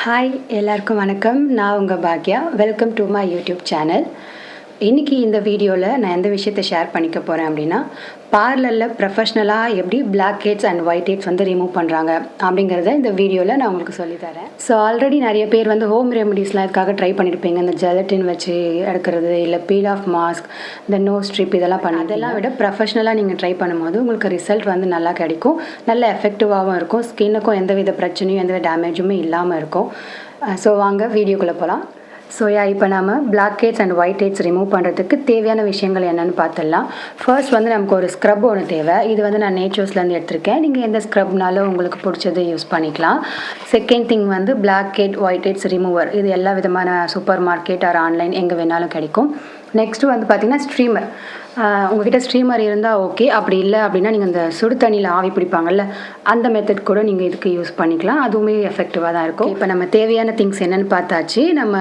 Hi எல்லாருக்கும் வணக்கம். நான் உங்கள் Bhagya. Welcome to my YouTube channel. இன்றைக்கி இந்த வீடியோவில் நான் எந்த விஷயத்தை ஷேர் பண்ணிக்க போகிறேன் அப்படின்னா, பார்லரில் ப்ரொஃபஷ்னலாக எப்படி black heads and white heads வந்து ரிமூவ் பண்ணுறாங்க அப்படிங்கிறத இந்த வீடியோவில் நான் உங்களுக்கு சொல்லித்தரேன். ஸோ ஆல்ரெடி நிறைய பேர் வந்து ஹோம் ரெமடிஸ்லாம் இதுக்காக ட்ரை பண்ணியிருப்பீங்க. இந்த ஜெலட்டின் வச்சு எடுக்கிறது, இல்லை பீல் ஆஃப் மாஸ்க், இந்த நோஸ் ஸ்ட்ரிப் இதெல்லாம் பண்ணி அதெல்லாம் விட ப்ரொஃபஷ்னலாக நீங்கள் ட்ரை பண்ணும்போது உங்களுக்கு ரிசல்ட் வந்து நல்லா கிடைக்கும். நல்ல எஃபெக்டிவாகவும் இருக்கும். ஸ்கின்னுக்கும் எந்தவித பிரச்சனையும் எந்தவித டேமேஜுமே இல்லாமல் இருக்கும். ஸோ வாங்க வீடியோக்குள்ளே போகலாம். ஸோ இப்போ நம்ம black heads and white heads remove பண்ணுறதுக்கு தேவையான விஷயங்கள் என்னென்னு பார்த்துடலாம். ஃபர்ஸ்ட் வந்து நமக்கு ஒரு ஸ்க்ரப் ஒன்று தேவை. இது வந்து நான் நேச்சர்ஸ்லேருந்து எடுத்திருக்கேன். நீங்கள் எந்த ஸ்க்ரப்னாலும் உங்களுக்கு பிடிச்சது யூஸ் பண்ணிக்கலாம். செகண்ட் திங் வந்து black head white heads remover. இது எல்லா விதமான சூப்பர் மார்க்கெட் ஆர் ஆன்லைன் எங்கே வேணாலும் கிடைக்கும். நெக்ஸ்ட்டு வந்து பார்த்திங்கன்னா ஸ்ட்ரீமர். உங்கள்கிட்ட ஸ்ட்ரீமர் இருந்தால் ஓகே. அப்படி இல்லை அப்படின்னா நீங்கள் இந்த சுடு தண்ணியில் ஆவி பிடிப்பாங்கல்ல, அந்த மெத்தட் கூட நீங்கள் இதுக்கு யூஸ் பண்ணிக்கலாம். அதுவுமே எஃபெக்டிவாக தான் இருக்கும். இப்போ நம்ம தேவையான திங்ஸ் என்னென்னு பார்த்தாச்சு. நம்ம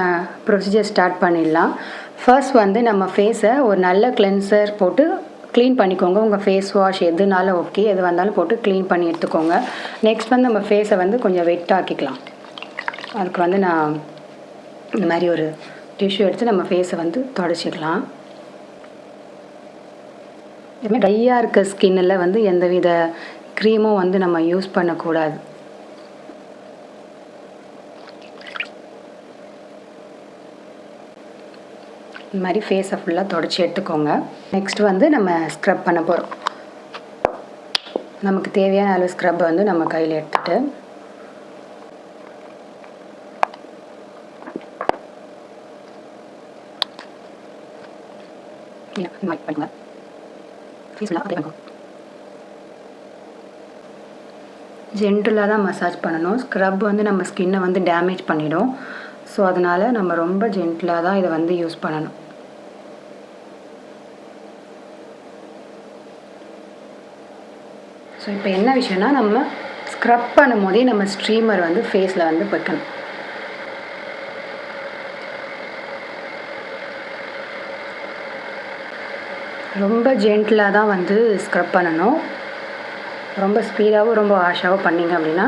ப்ரொசீஜர் ஸ்டார்ட் பண்ணிடலாம். ஃபர்ஸ்ட் வந்து நம்ம ஃபேஸை ஒரு நல்ல கிளென்சர் போட்டு க்ளீன் பண்ணிக்கோங்க. உங்கள் ஃபேஸ் வாஷ் எதுனாலும் ஓகே, எது வந்தாலும் போட்டு க்ளீன் பண்ணி எடுத்துக்கோங்க. நெக்ஸ்ட் வந்து நம்ம ஃபேஸை வந்து கொஞ்சம் வெட்டாக்கிக்கலாம். அதுக்கு வந்து நான் இந்த மாதிரி ஒரு டிஷ்யூ எடுத்து நம்ம ஃபேஸை வந்து தொடச்சிக்கலாம். இதுமாதிரி ட்ரையாக இருக்க ஸ்கின்னில் வந்து எந்தவித க்ரீமும் வந்து நம்ம யூஸ் பண்ணக்கூடாது. இந்த மாதிரி ஃபேஸை ஃபுல்லாக தொடச்சி எடுத்துக்கோங்க. நெக்ஸ்ட் வந்து நம்ம ஸ்க்ரப் பண்ண போகிறோம். நமக்கு தேவையான அளவு ஸ்க்ரப் வந்து நம்ம கையில் எடுத்துகிட்டு பண்ணுங்க. ஜென்டலாக தான் மசாஜ் பண்ணணும். ஸ்க்ரப் வந்து நம்ம ஸ்கின்னை வந்து டேமேஜ் பண்ணிடும். ஸோ அதனால் நம்ம ரொம்ப ஜென்டலாக தான் இதை வந்து யூஸ் பண்ணணும். ஸோ இப்போ என்ன விஷயம்னா, நம்ம ஸ்க்ரப் பண்ணும் போதே நம்ம ஸ்ட்ரீமர் வந்து ஃபேஸில் வந்து வைக்கணும். ரொம்ப ஜென்டலாக தான் வந்து ஸ்க்ரப் பண்ணணும். ரொம்ப ஸ்பீடாகவும் ரொம்ப ஹார்ஷாகவும் பண்ணிங்க அப்படின்னா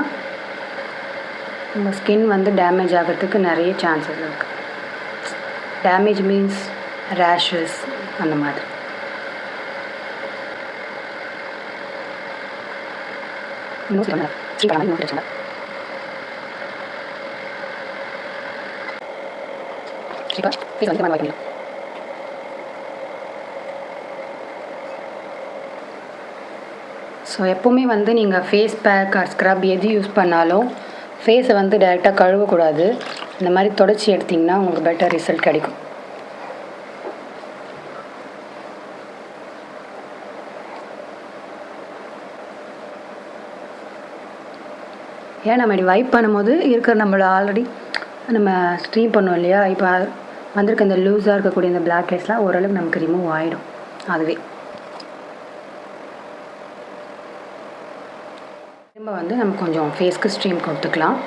உங்கள் ஸ்கின் வந்து டேமேஜ் ஆகிறதுக்கு நிறைய சான்சஸ் இருக்குது. டேமேஜ் மீன்ஸ் ரேஷஸ் அந்த மாதிரி. ஸோ எப்போவுமே வந்து நீங்கள் ஃபேஸ் பேக் ஆர் ஸ்க்ரப் எது யூஸ் பண்ணாலும் ஃபேஸை வந்து டைரெக்டாக கழுவக்கூடாது. இந்த மாதிரி தொடச்சி எடுத்திங்கன்னா உங்களுக்கு பெட்டர் ரிசல்ட் கிடைக்கும். ஏன் நம்ம இப்படி வைப் பண்ணும்போது இருக்கிற நம்மளை ஆல்ரெடி நம்ம ஸ்ட்ரீம் பண்ணோம் இல்லையா, இப்போ வந்திருக்க இந்த லூஸாக இருக்கக்கூடிய இந்த பிளாக் ஹெட்ஸ்லாம் ஓரளவுக்கு நமக்கு ரிமூவ் ஆகிடும். அதுவே திரும்ப வந்து நம்ம கொஞ்சம் ஃபேஸ்க்கு ஸ்ட்ரீம் கொடுத்துக்கலாம்.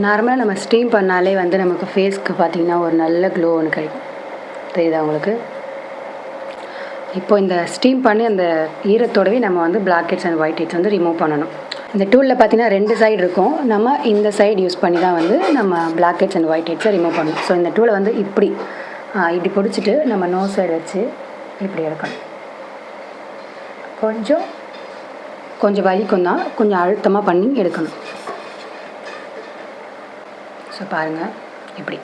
நார்மலாக நம்ம ஸ்டீம் பண்ணாலே வந்து நமக்கு ஃபேஸ்க்கு பார்த்திங்கன்னா ஒரு நல்ல க்ளோ ஒன்று கிடைக்கும். தெரியுதா உங்களுக்கு? இப்போ இந்த ஸ்டீம் பண்ணி அந்த ஈரத்தோடவே நம்ம வந்து black heads and white heads வந்து ரிமூவ் பண்ணணும். இந்த டூலில் பார்த்திங்கன்னா 2 சைடு இருக்கும். நம்ம இந்த சைடு யூஸ் பண்ணி தான் வந்து நம்ம பிளாக் ஹெட்ஸ் அண்ட் ஒயிட் ஹெட்ஸை ரிமூவ் பண்ணணும். ஸோ இந்த டூலை வந்து இப்படி பிடிச்சிட்டு நம்ம நோஸ் சைடு வச்சு இப்படி எடுக்கணும். கொஞ்சம் வலிக்கும் தான், கொஞ்சம் அழுத்தமாக பண்ணி எடுக்கணும். ஸோ பாருங்கள் இப்படி.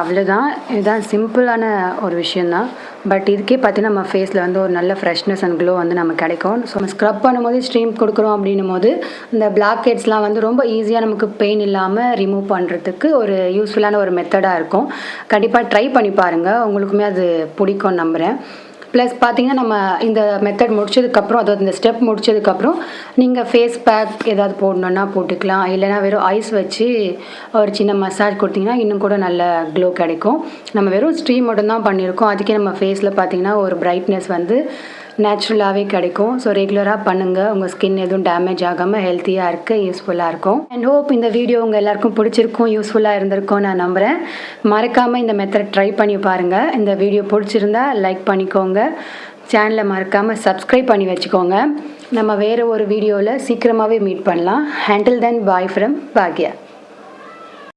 அவ்வளோதான். இதுதான் சிம்பிளான ஒரு விஷயந்தான். பட் இதுக்கே பார்த்தீங்கன்னா நம்ம ஃபேஸில் வந்து ஒரு நல்ல ஃப்ரெஷ்னஸ் அண்ட் க்ளோ வந்து நமக்கு கிடைக்கும். ஸோ நம்ம ஸ்க்ரப் பண்ணும்போது ஸ்ட்ரீம் கொடுக்குறோம் அப்படின்னும் போது இந்த பிளாக் ஹெட்ஸ்லாம் வந்து ரொம்ப ஈஸியாக நமக்கு பெயின் இல்லாமல் ரிமூவ் பண்ணுறதுக்கு ஒரு யூஸ்ஃபுல்லான ஒரு மெத்தடாக இருக்கும். கண்டிப்பாக ட்ரை பண்ணி பாருங்கள், உங்களுக்குமே அது பிடிக்கும்னு நம்புகிறேன். ப்ளஸ் பார்த்தீங்கன்னா நம்ம இந்த மெத்தட் முடிச்சதுக்கப்புறம், அதாவது இந்த ஸ்டெப் முடிச்சதுக்கப்புறம் நீங்கள் ஃபேஸ் பேக் ஏதாவது போடணுன்னா போட்டுக்கலாம். இல்லைனா வெறும் ஐஸ் வச்சு ஒரு சின்ன மசாஜ் கொடுத்தீங்கன்னா இன்னும் கூட நல்ல க்ளோ கிடைக்கும். நம்ம வெறும் ஸ்ட்ரீம் மட்டும்தான் பண்ணியிருக்கோம், அதுக்கே நம்ம ஃபேஸில் பார்த்தீங்கன்னா ஒரு பிரைட்னஸ் வந்து நேச்சுரலாகவே கிடைக்கும். ஸோ ரெகுலராக பண்ணுங்கள், உங்கள் ஸ்கின் எதுவும் டேமேஜ் ஆகாமல் ஹெல்த்தியாக இருக்க யூஸ்ஃபுல்லாக இருக்கும். அண்ட் ஹோப் இந்த வீடியோ உங்கள் எல்லாருக்கும் பிடிச்சிருக்கும், யூஸ்ஃபுல்லாக இருந்திருக்கும் நான் நம்புகிறேன். மறக்காமல் இந்த மெத்தட் ட்ரை பண்ணி பாருங்கள். இந்த வீடியோ பிடிச்சிருந்தா லைக் பண்ணிக்கோங்க, சேனலை மறக்காமல் சப்ஸ்கிரைப் பண்ணி வச்சுக்கோங்க. நம்ம வேறு ஒரு வீடியோவில் சீக்கிரமாகவே மீட் பண்ணலாம். Until then, bye from Bhagya.